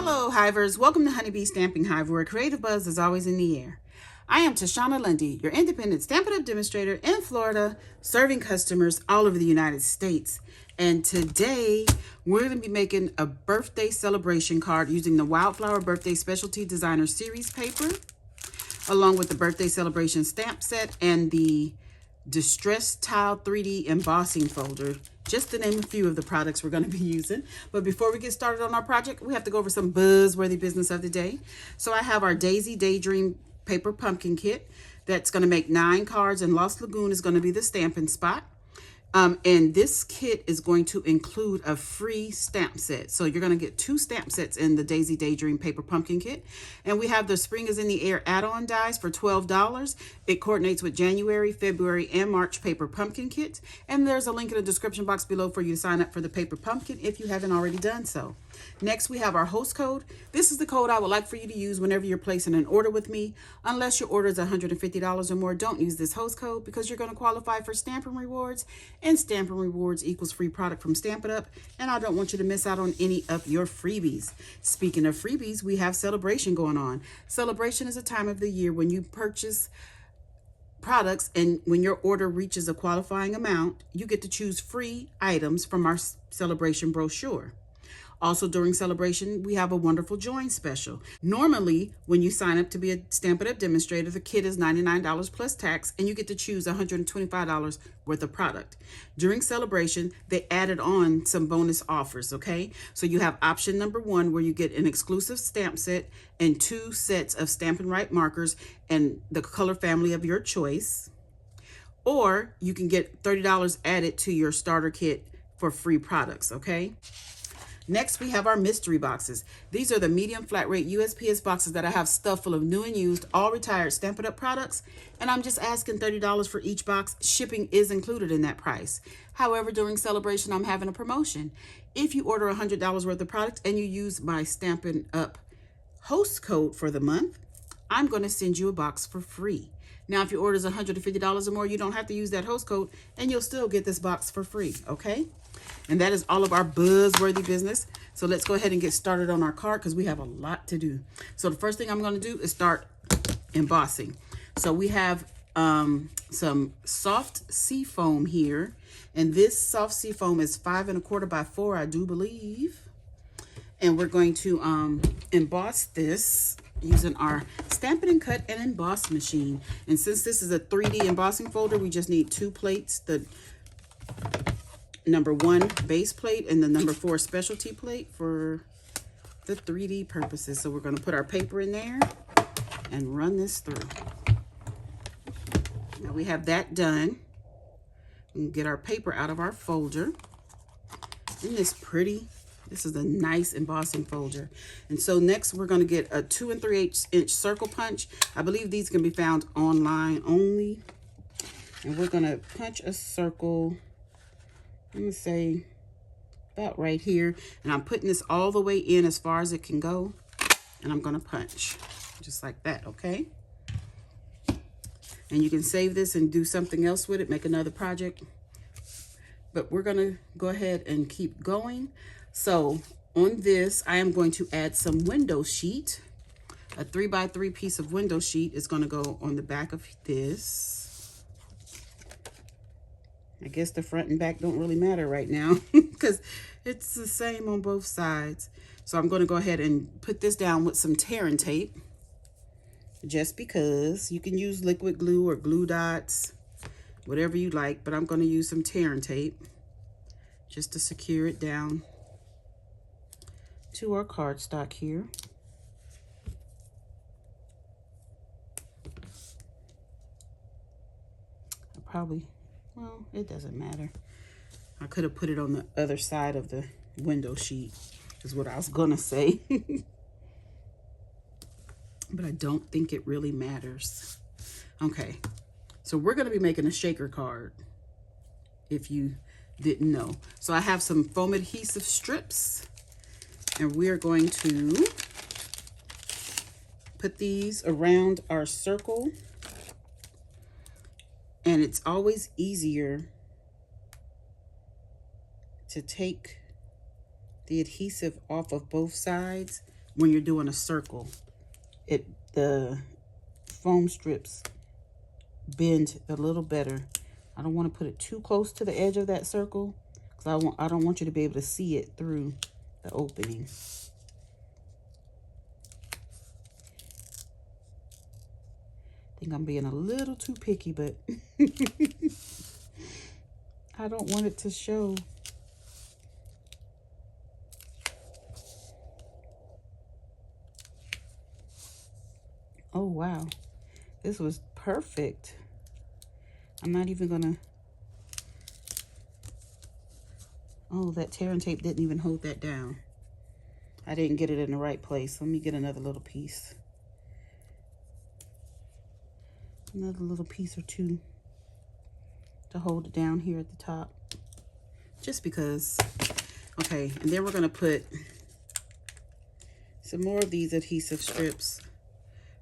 Hello Hivers, welcome to Honeybee Stamping Hive, where creative buzz is always in the air. I am Tashana Lundy, your independent Stampin' Up! Demonstrator in Florida, serving customers all over the United States. And today, we're going to be making a birthday celebration card using the Wildflower Birthday Specialty Designer Series paper, along with the Birthday Celebration stamp set and the Distress Tile 3D Embossing Folder, just to name a few of the products we're going to be using. But before we get started on our project, we have to go over some buzzworthy business of the day. So I have our Daisy Daydream Paper Pumpkin Kit that's going to make 9 cards, and Lost Lagoon is going to be the stamping spot. And this kit is going to include a free stamp set. So you're going to get 2 stamp sets in the Daisy Daydream Paper Pumpkin Kit. And we have the Spring is in the Air add-on dies for $12. It coordinates with January, February, and March Paper Pumpkin Kits. And there's a link in the description box below for you to sign up for the Paper Pumpkin if you haven't already done so. Next, we have our host code. This is the code I would like for you to use whenever you're placing an order with me. Unless your order is $150 or more, don't use this host code because you're going to qualify for Stampin' Rewards, and Stampin' Rewards equals free product from Stampin' Up! And I don't want you to miss out on any of your freebies. Speaking of freebies, we have Celebration going on. Celebration is a time of the year when you purchase products, and when your order reaches a qualifying amount, you get to choose free items from our Celebration brochure. Also, during Celebration, we have a wonderful join special. Normally, when you sign up to be a Stampin' Up! Demonstrator, the kit is $99 plus tax, and you get to choose $125 worth of product. During Celebration, they added on some bonus offers, okay? So you have option number 1, where you get an exclusive stamp set and 2 sets of Stampin' Right markers and the color family of your choice. Or you can get $30 added to your starter kit for free products, okay? Next, we have our mystery boxes. These are the medium flat rate USPS boxes that I have stuffed full of new and used, all retired Stampin' Up! Products, and I'm just asking $30 for each box. Shipping is included in that price. However, during Celebration, I'm having a promotion. If you order $100 worth of product and you use my Stampin' Up! Host code for the month, I'm going to send you a box for free. Now, if your order is $150 or more, you don't have to use that host code, and you'll still get this box for free, okay? And that is all of our buzzworthy business. So let's go ahead and get started on our card because we have a lot to do. So the first thing I'm going to do is start embossing. So we have some soft sea foam here, and this soft sea foam is 5 1/4 by 4, I do believe. And we're going to emboss this using our Stampin' and Cut and Emboss machine. And since this is a 3D embossing folder, we just need 2 plates, the number 1 base plate and the number 4 specialty plate for the 3D purposes. So we're going to put our paper in there and run this through. Now we have that done. We can get our paper out of our folder. Isn't this pretty? This is a nice embossing folder. And so next we're going to get a 2 3/8 inch circle punch. I believe these can be found online only. And we're going to punch a circle, I'm going to say about right here. And I'm putting this all the way in as far as it can go. And I'm going to punch just like that, okay? And you can save this and do something else with it, make another project. But we're going to go ahead and keep going. So on this, I am going to add some window sheet. A 3 by 3 piece of window sheet is going to go on the back of this. I guess the front and back don't really matter right now because it's the same on both sides. So I'm going to go ahead and put this down with some tearing tape, just because. You can use liquid glue or glue dots, whatever you like, but I'm going to use some tearing tape just to secure it down to our cardstock here. Well, it doesn't matter. I could have put it on the other side of the window sheet, is what I was gonna say. But I don't think it really matters. Okay, so we're gonna be making a shaker card, if you didn't know. So I have some foam adhesive strips, and we're going to put these around our circle. And it's always easier to take the adhesive off of both sides when you're doing a circle, the foam strips bend a little better. I don't want to put it too close to the edge of that circle because I don't want you to be able to see it through the opening. I think I'm being a little too picky, but I don't want it to show. Oh, wow. This was perfect. I'm not even gonna... Oh, that tearing tape didn't even hold that down. I didn't get it in the right place. Let me get another little piece. Another little piece or two to hold it down here at the top. Just because. Okay, and then we're gonna put some more of these adhesive strips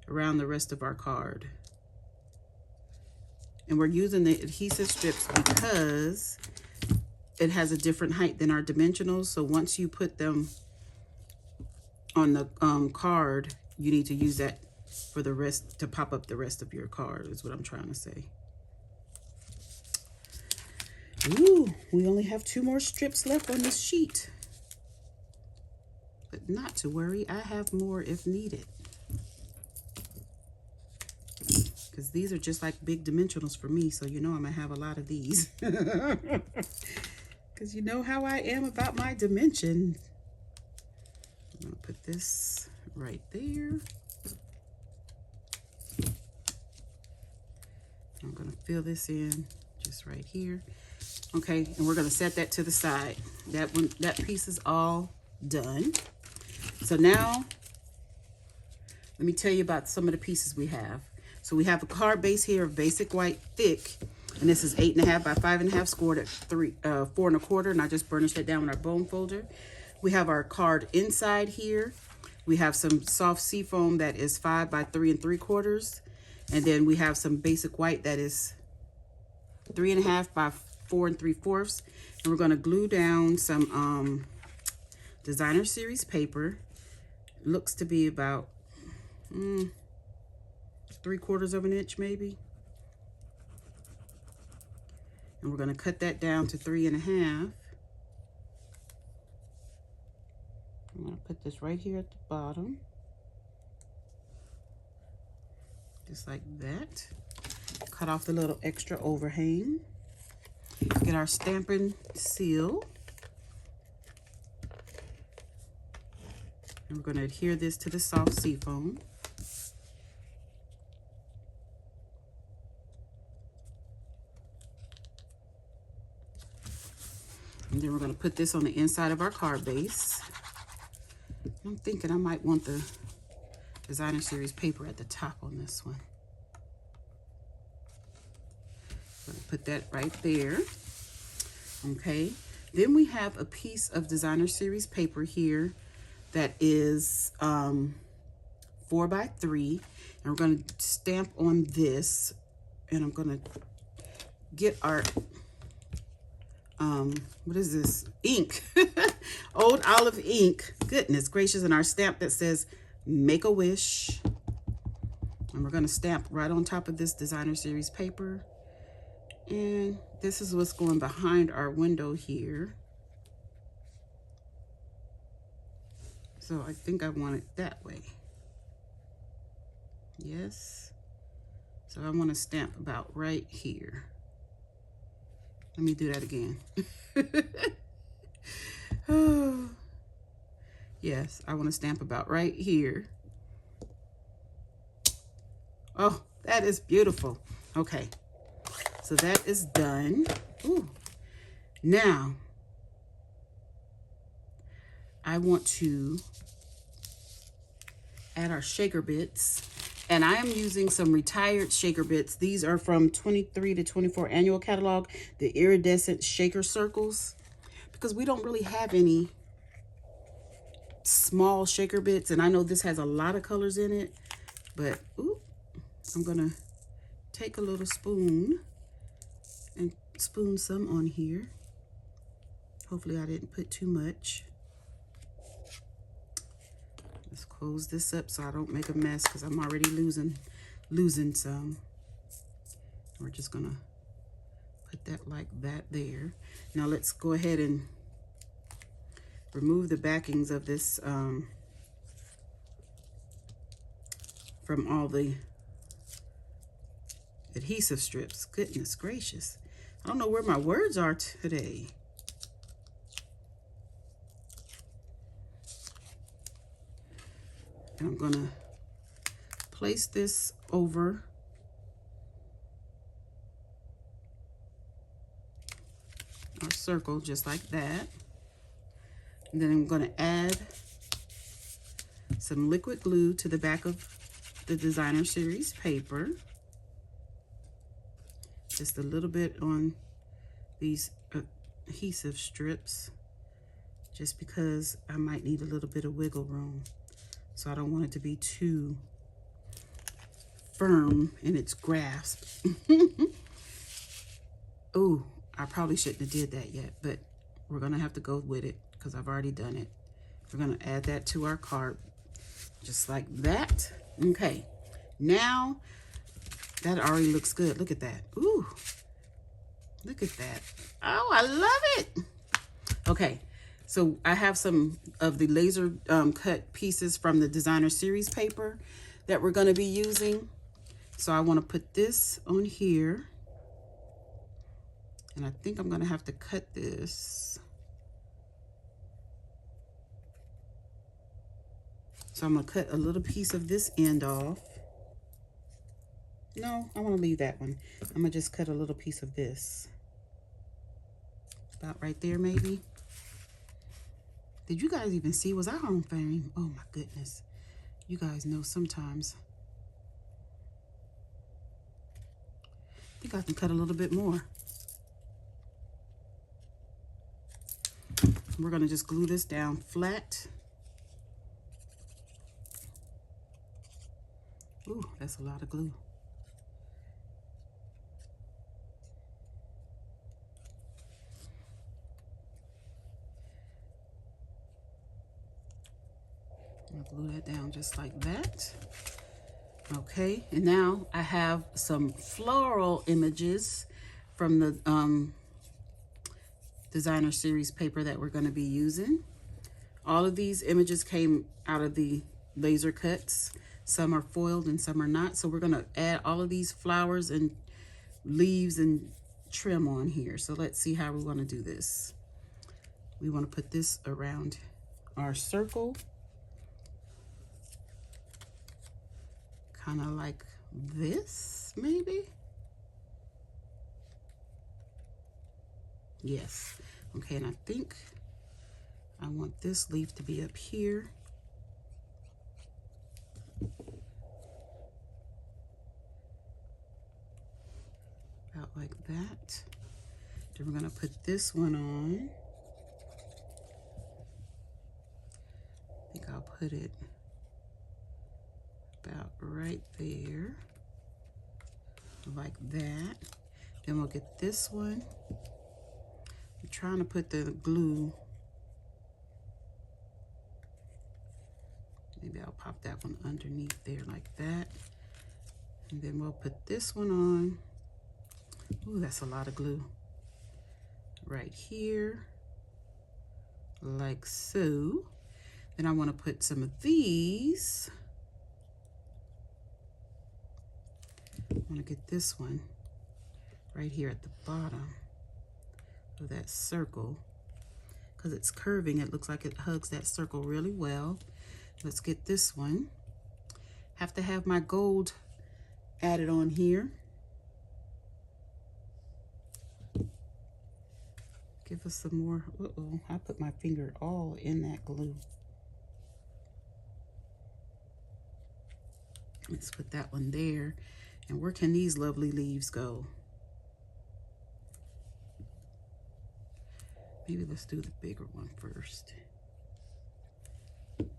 around the rest of our card. And we're using the adhesive strips because it has a different height than our dimensionals. So once you put them on the card, you need to use that for the rest, to pop up the rest of your card, is what I'm trying to say. Ooh, we only have 2 more strips left on this sheet. But not to worry, I have more if needed. Because these are just like big dimensionals for me, so you know I'm gonna have a lot of these. Because you know how I am about my dimension. I'm gonna put this right there. I'm gonna fill this in just right here. Okay, and we're gonna set that to the side. That piece is all done. So now, let me tell you about some of the pieces we have. So we have a card base here of basic white thick, and this is 8.5 by 5.5 scored at 4 1/4, and I just burnished that down with our bone folder. We have our card inside here. We have some soft seafoam that is 5 by 3 3/4, and then we have some basic white that is 3.5 by 4 3/4, and we're going to glue down some designer series paper. Looks to be about 3/4 of an inch maybe. And we're going to cut that down to 3.5. I'm going to put this right here at the bottom. Just like that. Cut off the little extra overhang. Get our stamping seal. And we're going to adhere this to the soft seafoam. And then we're going to put this on the inside of our card base. I'm thinking I might want the designer series paper at the top on this one. I'm going to put that right there. Okay. Then we have a piece of designer series paper here that is 4 by 3. And we're going to stamp on this. And I'm going to get our... what is this? Ink. Old olive ink. Goodness gracious. And our stamp that says Make a Wish. And we're going to stamp right on top of this designer series paper. And this is what's going behind our window here. So I think I want it that way. Yes. So I want to stamp about right here. Let me do that again. Oh. Yes, I want to stamp about right here. Oh, that is beautiful. Okay, so that is done. Ooh. Now, I want to add our shaker bits. And I am using some retired shaker bits. These are from 23 to 24 annual catalog, the iridescent shaker circles, because we don't really have any small shaker bits. And I know this has a lot of colors in it, but ooh, I'm gonna take a little spoon and spoon some on here. Hopefully I didn't put too much. Let's close this up so I don't make a mess, because I'm already losing some. We're just gonna put that like that there. Now let's go ahead and remove the backings of this from all the adhesive strips. Goodness gracious. I don't know where my words are today. And I'm gonna place this over our circle just like that. And then I'm gonna add some liquid glue to the back of the designer series paper. Just a little bit on these adhesive strips, just because I might need a little bit of wiggle room. So I don't want it to be too firm in its grasp. Oh, I probably shouldn't have did that yet, but we're gonna have to go with it because I've already done it. We're gonna add that to our card, just like that. Okay, now that already looks good. Look at that. Ooh, look at that. Oh, I love it. Okay, so I have some of the laser cut pieces from the designer series paper that we're going to be using. So I want to put this on here. And I think I'm going to have to cut this. So I'm going to cut a little piece of this end off. No, I want to leave that one. I'm going to just cut a little piece of this. About right there, maybe. Did you guys even see? Was I on frame? Oh my goodness. You guys know sometimes. I think I can cut a little bit more. We're going to just glue this down flat. Ooh, that's a lot of glue. I'll glue that down just like that. Okay, and now I have some floral images from the designer series paper that we're going to be using. All of these images came out of the laser cuts. Some are foiled and some are not. So we're going to add all of these flowers and leaves and trim on here. So let's see how we want to do this. We want to put this around our circle. Kind of like this, maybe? Yes. Okay, and I think I want this leaf to be up here. About like that. Then we're going to put this one on. I think I'll put it about right there, like that. Then we'll get this one. I'm trying to put the glue. Maybe I'll pop that one underneath there like that. And then we'll put this one on. Ooh, that's a lot of glue. Right here, like so. Then I want to put some of these. I want to get this one right here at the bottom of that circle. Because it's curving, it looks like it hugs that circle really well. Let's get this one. Have to have my gold added on here. Give us some more. Uh-oh, I put my finger all in that glue. Let's put that one there. And where can these lovely leaves go? Maybe let's do the bigger one first. Did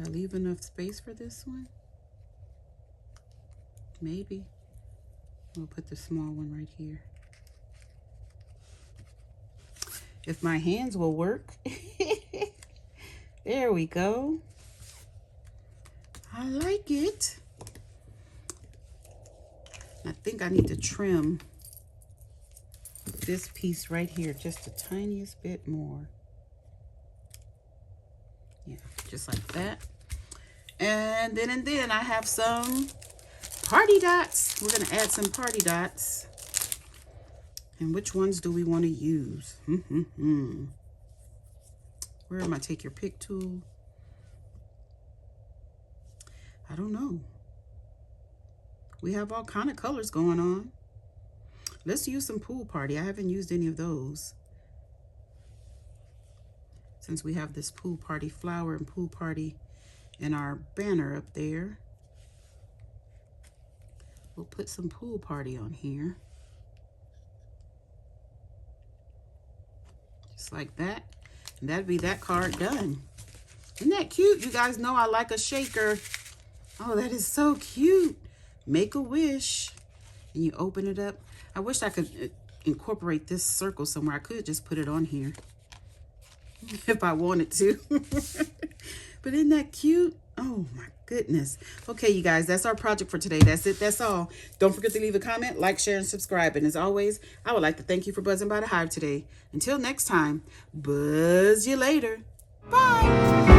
I leave enough space for this one? Maybe. We'll put the small one right here. If my hands will work. There we go. I like it. I think I need to trim this piece right here just the tiniest bit more. Yeah, just like that. And then I have some party dots. We're gonna add some party dots. And which ones do we want to use? Where am I? Take your pick tool. I don't know. We have all kind of colors going on. Let's use some pool party. I haven't used any of those. Since we have this pool party flower and pool party in our banner up there. We'll put some pool party on here. Just like that. And that'd be that card done. Isn't that cute? You guys know I like a shaker. Oh, that is so cute. Make a wish. And you open it up. I wish I could incorporate this circle somewhere. I could just put it on here if I wanted to. But isn't that cute? Oh my goodness. Okay, you guys, that's our project for today. That's it. That's all. Don't forget to leave a comment, like, share, and subscribe. And as always, I would like to thank you for buzzing by the hive today. Until next time, buzz you later. Bye.